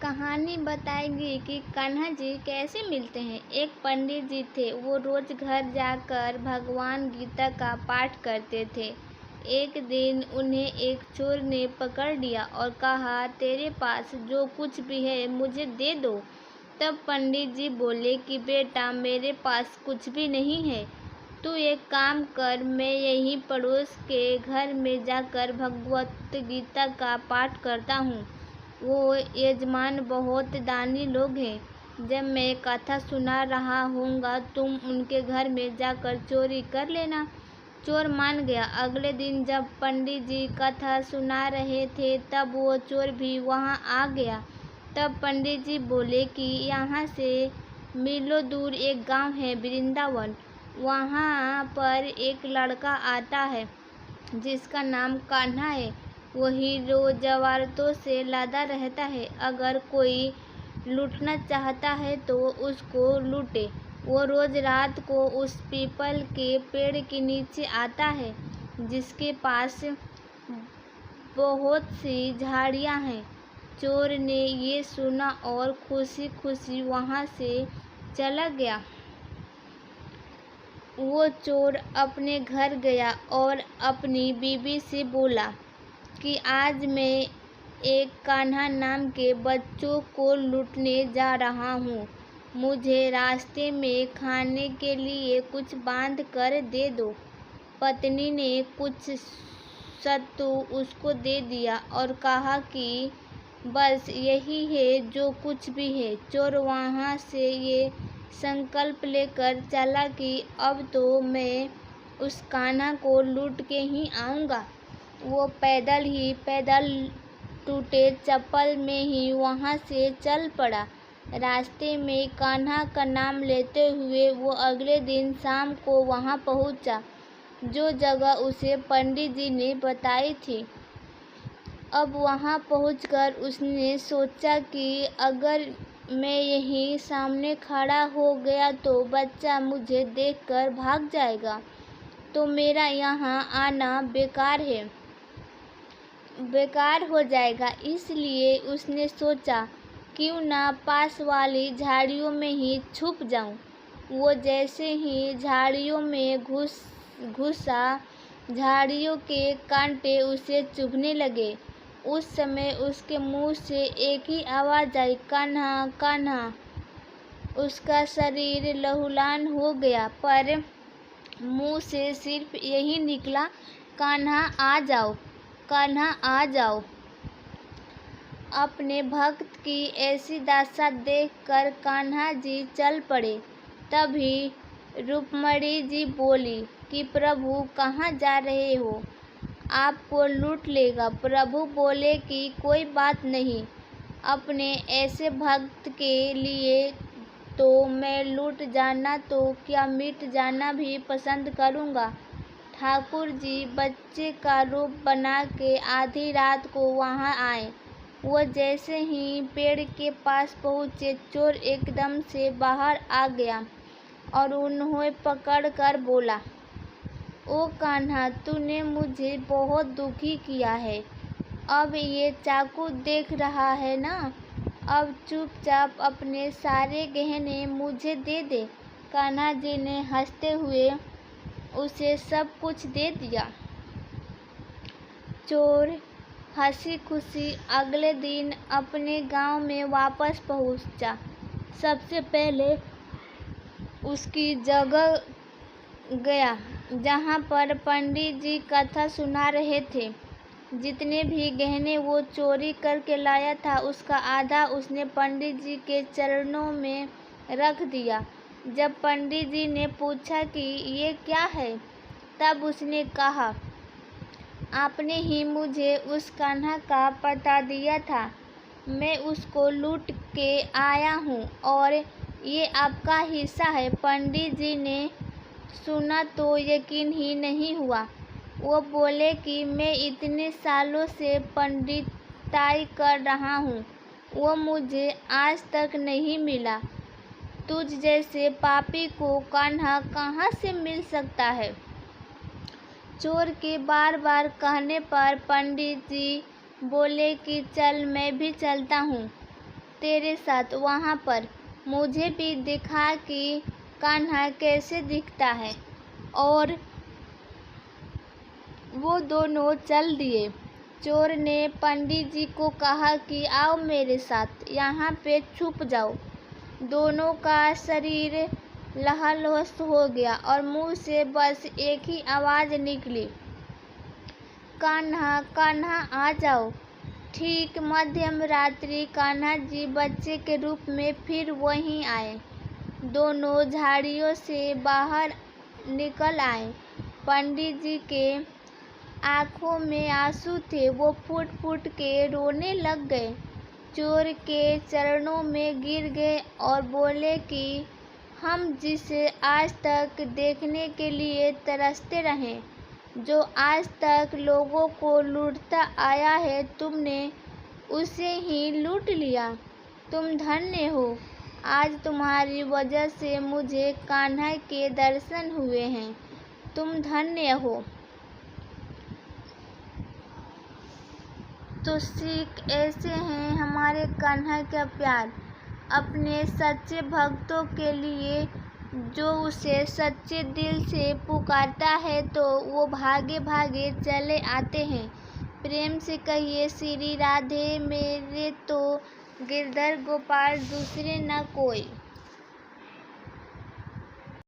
कहानी बताएगी कि कान्हा जी कैसे मिलते हैं। एक पंडित जी थे, वो रोज घर जाकर भगवान गीता का पाठ करते थे। एक दिन उन्हें एक चोर ने पकड़ लिया और कहा, तेरे पास जो कुछ भी है मुझे दे दो। तब पंडित जी बोले कि बेटा, मेरे पास कुछ भी नहीं है। तू एक काम कर, मैं यहीं पड़ोस के घर में जाकर भगवत गीता का पाठ करता हूँ। वो यजमान बहुत दानी लोग हैं। जब मैं कथा सुना रहा हूँगा, तुम उनके घर में जाकर चोरी कर लेना। चोर मान गया। अगले दिन जब पंडित जी कथा सुना रहे थे, तब वो चोर भी वहाँ आ गया। तब पंडित जी बोले कि यहाँ से मीलों दूर एक गांव है, वृंदावन। वहाँ पर एक लड़का आता है जिसका नाम कान्हा है। वो हीरो जवाहरातों से लादा रहता है। अगर कोई लूटना चाहता है तो उसको लूटे। वो रोज रात को उस पीपल के पेड़ के नीचे आता है जिसके पास बहुत सी झाड़ियाँ हैं। चोर ने ये सुना और खुशी खुशी वहाँ से चला गया। वो चोर अपने घर गया और अपनी बीवी से बोला कि आज मैं एक कान्हा नाम के बच्चों को लूटने जा रहा हूँ। मुझे रास्ते में खाने के लिए कुछ बांध कर दे दो। पत्नी ने कुछ सत्तू उसको दे दिया और कहा कि बस यही है जो कुछ भी है। चोर वहाँ से ये संकल्प लेकर चला कि अब तो मैं उस कान्हा को लूट के ही आऊँगा। वो पैदल टूटे चप्पल में ही वहाँ से चल पड़ा। रास्ते में कान्हा का नाम लेते हुए वो अगले दिन शाम को वहाँ पहुँचा, जो जगह उसे पंडित जी ने बताई थी। अब वहाँ पहुँचकर उसने सोचा कि अगर मैं यहीं सामने खड़ा हो गया तो बच्चा मुझे देखकर भाग जाएगा, तो मेरा यहाँ आना बेकार हो जाएगा। इसलिए उसने सोचा, क्यों ना पास वाली झाड़ियों में ही छुप जाऊं। वो जैसे ही झाड़ियों में घुसा, झाड़ियों के कांटे उसे चुभने लगे। उस समय उसके मुंह से एक ही आवाज़ आई, कान्हा कान्हा। उसका शरीर लहूलुहान हो गया, पर मुंह से सिर्फ यही निकला, कान्हा आ जाओ, कान्हा आ जाओ। अपने भक्त की ऐसी दशा देखकर कान्हा जी चल पड़े। तभी रुक्मणी जी बोली कि प्रभु, कहाँ जा रहे हो? आपको लूट लेगा। प्रभु बोले कि कोई बात नहीं, अपने ऐसे भक्त के लिए तो मैं लूट जाना तो क्या, मिट जाना भी पसंद करूँगा। ठाकुर जी बच्चे का रूप बना के आधी रात को वहाँ आए। वो जैसे ही पेड़ के पास पहुँचे, चोर एकदम से बाहर आ गया और उन्हें पकड़ कर बोला, ओ कान्हा, तूने मुझे बहुत दुखी किया है। अब ये चाकू देख रहा है ना? अब चुपचाप अपने सारे गहने मुझे दे दे। कान्हा जी ने हंसते हुए उसे सब कुछ दे दिया। चोर हंसी खुशी अगले दिन अपने गांव में वापस पहुंचा। सबसे पहले उसकी जगह गया जहां पर पंडित जी कथा सुना रहे थे। जितने भी गहने वो चोरी करके लाया था, उसका आधा उसने पंडित जी के चरणों में रख दिया। जब पंडित जी ने पूछा कि ये क्या है, तब उसने कहा, आपने ही मुझे उस कान्हा का पता दिया था। मैं उसको लूट के आया हूँ और ये आपका हिस्सा है। पंडित जी ने सुना तो यकीन ही नहीं हुआ। वो बोले कि मैं इतने सालों से पंडिताई कर रहा हूँ, वो मुझे आज तक नहीं मिला। तुझ जैसे पापी को कान्हा कहाँ से मिल सकता है? चोर के बार बार कहने पर पंडित जी बोले कि चल, मैं भी चलता हूँ। तेरे साथ वहाँ पर। मुझे भी दिखा कि कान्हा कैसे दिखता है। और वो दोनों चल दिए। चोर ने पंडित जी को कहा कि आओ मेरे साथ, यहाँ पे छुप जाओ। दोनों का शरीर लहलहास हो गया और मुंह से बस एक ही आवाज़ निकली, कान्हा कान्हा आ जाओ। ठीक मध्यम रात्रि कान्हा जी बच्चे के रूप में फिर वहीं आए। दोनों झाड़ियों से बाहर निकल आए। पंडित जी के आंखों में आंसू थे, वो फूट फूट के रोने लग गए। चोर के चरणों में गिर गए और बोले कि हम जिसे आज तक देखने के लिए तरसते रहे, जो आज तक लोगों को लूटता आया है, तुमने उसे ही लूट लिया। तुम धन्य हो। आज तुम्हारी वजह से मुझे कान्हा के दर्शन हुए हैं। तुम धन्य हो। तो सीख ऐसे हैं हमारे कान्हा का प्यार अपने सच्चे भक्तों के लिए। जो उसे सच्चे दिल से पुकारता है तो वो भागे भागे चले आते हैं। प्रेम से कहिए श्री राधे, मेरे तो गिरधर गोपाल दूसरे न कोई।